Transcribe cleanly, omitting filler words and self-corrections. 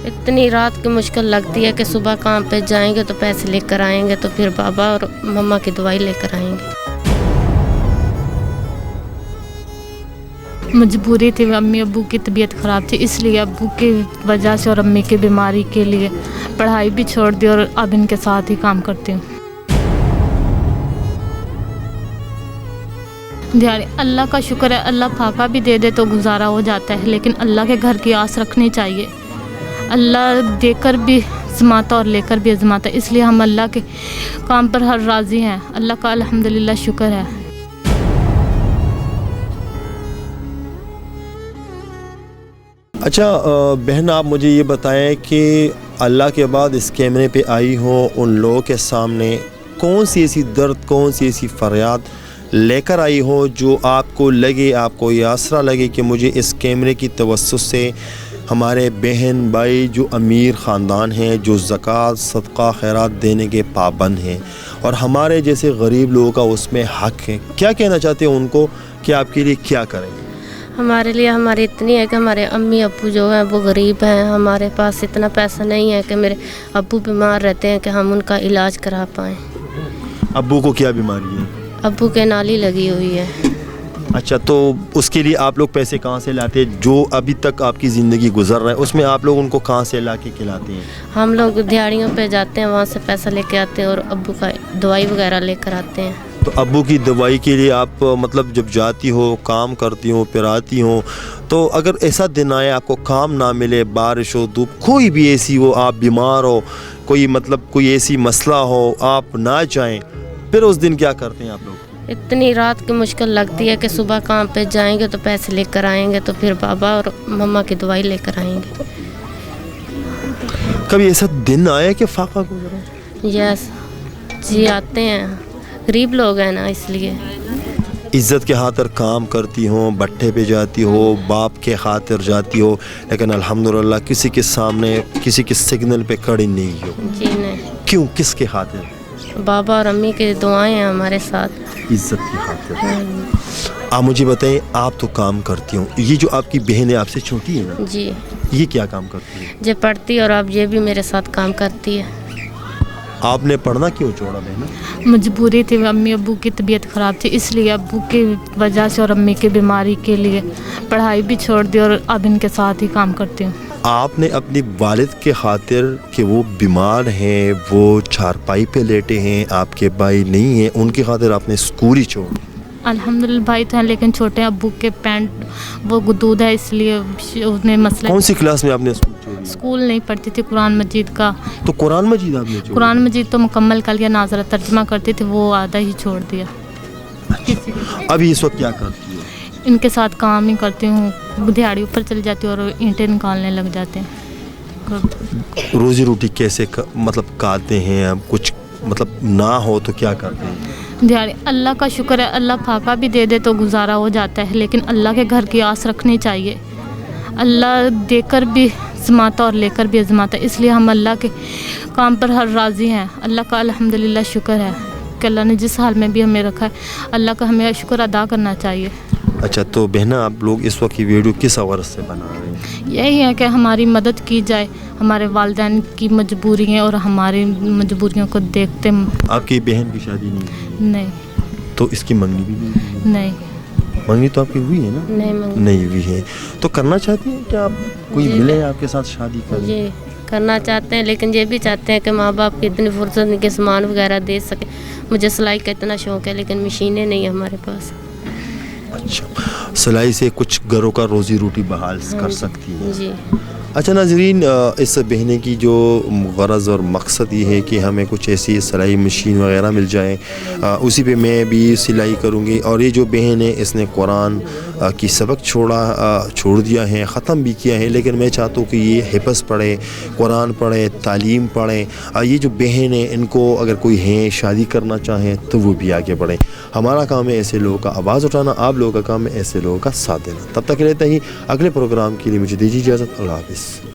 اتنی رات کی مشکل لگتی ہے کہ صبح کام پہ جائیں گے تو پیسے لے کر آئیں گے، تو پھر بابا اور مما کی دوائی لے کر آئیں گے۔ مجبوری تھی، امی ابو کی طبیعت خراب تھی، اس لیے ابو کی وجہ سے اور امی کی بیماری کے لیے پڑھائی بھی چھوڑ دی اور اب ان کے ساتھ ہی کام کرتی ہوں۔ دیہڑی اللہ کا شکر ہے، اللہ پھاقا بھی دے دے تو گزارا ہو جاتا ہے، لیکن اللہ کے گھر کی آس رکھنی چاہیے۔ اللہ دے کر بھی آزماتا اور لے کر بھی آزماتا، اس لیے ہم اللہ کے کام پر ہر راضی ہیں، اللہ کا الحمدللہ شکر ہے۔ اچھا بہن، آپ مجھے یہ بتائیں کہ اللہ کے بعد اس کیمرے پہ آئی ہوں ان لوگوں کے سامنے کون سی ایسی درد، کون سی ایسی فریاد لے کر آئی ہو جو آپ کو لگے، آپ کو یہ آسرا لگے کہ مجھے اس کیمرے کی توسط سے ہمارے بہن بھائی جو امیر خاندان ہیں، جو زکوٰۃ صدقہ خیرات دینے کے پابند ہیں اور ہمارے جیسے غریب لوگوں کا اس میں حق ہے، کیا کہنا چاہتے ہیں ان کو کہ آپ کے لیے کیا کریں گے؟ ہمارے لیے ہماری اتنی ہے کہ ہمارے امی ابو جو ہیں وہ غریب ہیں، ہمارے پاس اتنا پیسہ نہیں ہے کہ میرے ابو بیمار رہتے ہیں کہ ہم ان کا علاج کرا پائیں۔ ابو کو کیا بیماری ہے؟ ابو کے نالی لگی ہوئی ہے۔ اچھا، تو اس کے لیے آپ لوگ پیسے کہاں سے لاتے ہیں؟ جو ابھی تک آپ کی زندگی گزر رہا ہے اس میں آپ لوگ ان کو کہاں سے لا کے کھلاتے ہیں؟ ہم لوگ دیہڑیوں پہ جاتے ہیں، وہاں سے پیسہ لے کے آتے ہیں اور ابو کا دوائی وغیرہ لے کر آتے ہیں۔ تو ابو کی دوائی کے لیے آپ مطلب جب جاتی ہو، کام کرتی ہو، پھر آتی ہو، تو اگر ایسا دن آئے آپ کو کام نہ ملے، بارش ہو، دھوپ کوئی بھی ایسی ہو، آپ بیمار ہو، کوئی ایسی مسئلہ ہو، آپ نہ جائیں، پھر اس دن کیا کرتے ہیں آپ لوگ؟ اتنی رات کی مشکل لگتی ہے کہ صبح کام پہ جائیں گے تو پیسے لے کر آئیں گے، تو پھر بابا اور مما کی دوائی لے کر آئیں گے۔ کبھی ایسا دن آیا کہ فاقہ گزرا؟ یس جی، آتے ہیں، غریب لوگ ہیں نا اس لیے۔ عزت کے خاطر کام کرتی ہوں، بٹھے پہ جاتی ہو، باپ کے خاطر جاتی ہو، لیکن الحمدللہ کسی کے سامنے، کسی کے سگنل پہ کھڑی نہیں ہو۔ جی نہیں۔ کیوں؟ کس کے خاطر؟ بابا اور امی کی دعائیں ہیں ہمارے ساتھ۔ عزت کی خاطر۔ آپ مجھے بتائیں، آپ تو کام کرتی ہوں، یہ جو آپ کی بہن ہے آپ سے چھوٹی ہے نا، جی، یہ کیا کام کرتی ہے؟ جو پڑھتی اور اب یہ بھی میرے ساتھ کام کرتی ہے۔ آپ نے پڑھنا کیوں چھوڑا بہن؟ مجبوری تھی، امی ابو کی طبیعت خراب تھی، اس لیے ابو کی وجہ سے اور امی کی بیماری کے لیے پڑھائی بھی چھوڑ دی اور اب ان کے ساتھ ہی کام کرتی ہوں۔ آپ نے اپنی والد کے خاطر کہ وہ بیمار ہیں، وہ چارپائی پہ لیٹے ہیں، آپ کے بھائی نہیں ہیں، ان کی خاطر آپ نے اسکول ہی چھوڑ؟ الحمدللہ بھائی تو ہیں لیکن چھوٹے ابو کے پینٹ وہ گدود ہے، اس لیے انہیں مسئلہ۔ کون سی کلاس میں آپ نے اسکول چھوڑ؟ اسکول نہیں پڑھتی تھی، قرآن مجید کا۔ تو قرآن مجید آپ نے چھوڑ؟ قرآن مجید تو مکمل کر لیا، ناظرہ ترجمہ کرتی تھی، وہ آدھا ہی چھوڑ دیا۔ ابھی اس وقت کیا کرتی ہے؟ ان کے ساتھ کام ہی کرتی ہوں، دیہڑی اوپر چلی جاتی ہوں اور اینٹیں نکالنے لگ جاتے ہیں۔ روزی روٹی کیسے مطلب کاٹتے ہیں آپ؟ کچھ مطلب نہ ہو تو کیا کرتے ہیں؟ دیہڑی اللہ کا شکر ہے، اللہ پھاقا بھی دے دے تو گزارا ہو جاتا ہے، لیکن اللہ کے گھر کی آس رکھنی چاہیے۔ اللہ دے کر بھی آزماتا اور لے کر بھی آزماتا، اس لیے ہم اللہ کے کام پر ہر راضی ہیں، اللہ کا الحمدللہ شکر ہے کہ اللہ نے جس حال میں بھی ہمیں رکھا ہے، اللہ کا ہمیں شکر ادا کرنا چاہیے۔ اچھا، تو بہنہ آپ لوگ اس وقت کی ویڈیو کس غرض سے بنا رہے ہیں؟ یہی ہے کہ ہماری مدد کی جائے، ہمارے والدین کی مجبوری ہیں اور ہماری مجبوریوں کو دیکھتے۔ آپ کی بہن کی شادی نہیں ہوئی؟ نہیں۔ تو اس کی منگنی بھی نہیں ہوئی؟ نہیں۔ منگنی تو آپ کی ہوئی ہے نا؟ نہیں ہوئی ہے۔ تو کرنا چاہتی ہیں کہ آپ کوئی ملے آپ کے ساتھ شادی کریں؟ یہ کرنا چاہتے ہیں، لیکن یہ بھی چاہتے ہیں کہ ماں باپ کی اتنی فرصت نہیں کہ سامان وغیرہ دے سکے۔ مجھے سلائی کا اتنا شوق ہے لیکن مشینیں نہیں ہیں ہمارے پاس۔ اچھا، سلائی سے کچھ گھروں کا روزی روٹی بحال کر سکتی ہے؟ جی۔ اچھا ناظرین، اس بہنے کی جو غرض اور مقصد یہ ہے کہ ہمیں کچھ ایسی سلائی مشین وغیرہ مل جائے، اسی پہ میں بھی سلائی کروں گی۔ اور یہ جو بہن ہے اس نے قرآن کی سبق چھوڑ دیا ہے، ختم بھی کیا ہے، لیکن میں چاہتا ہوں کہ یہ حفظ پڑھے، قرآن پڑھے، تعلیم پڑھے۔ یہ جو بہن ہے ان کو اگر کوئی ہیں شادی کرنا چاہیں تو وہ بھی آگے بڑھیں۔ ہمارا کام ہے ایسے لوگوں کا آواز اٹھانا، آپ لوگوں کا کام ہے ایسے لوگوں کا ساتھ دینا۔ تب تک رہتا ہی اگلے پروگرام کے لیے مجھے دیجیے اجازت۔ اللہ حافظ۔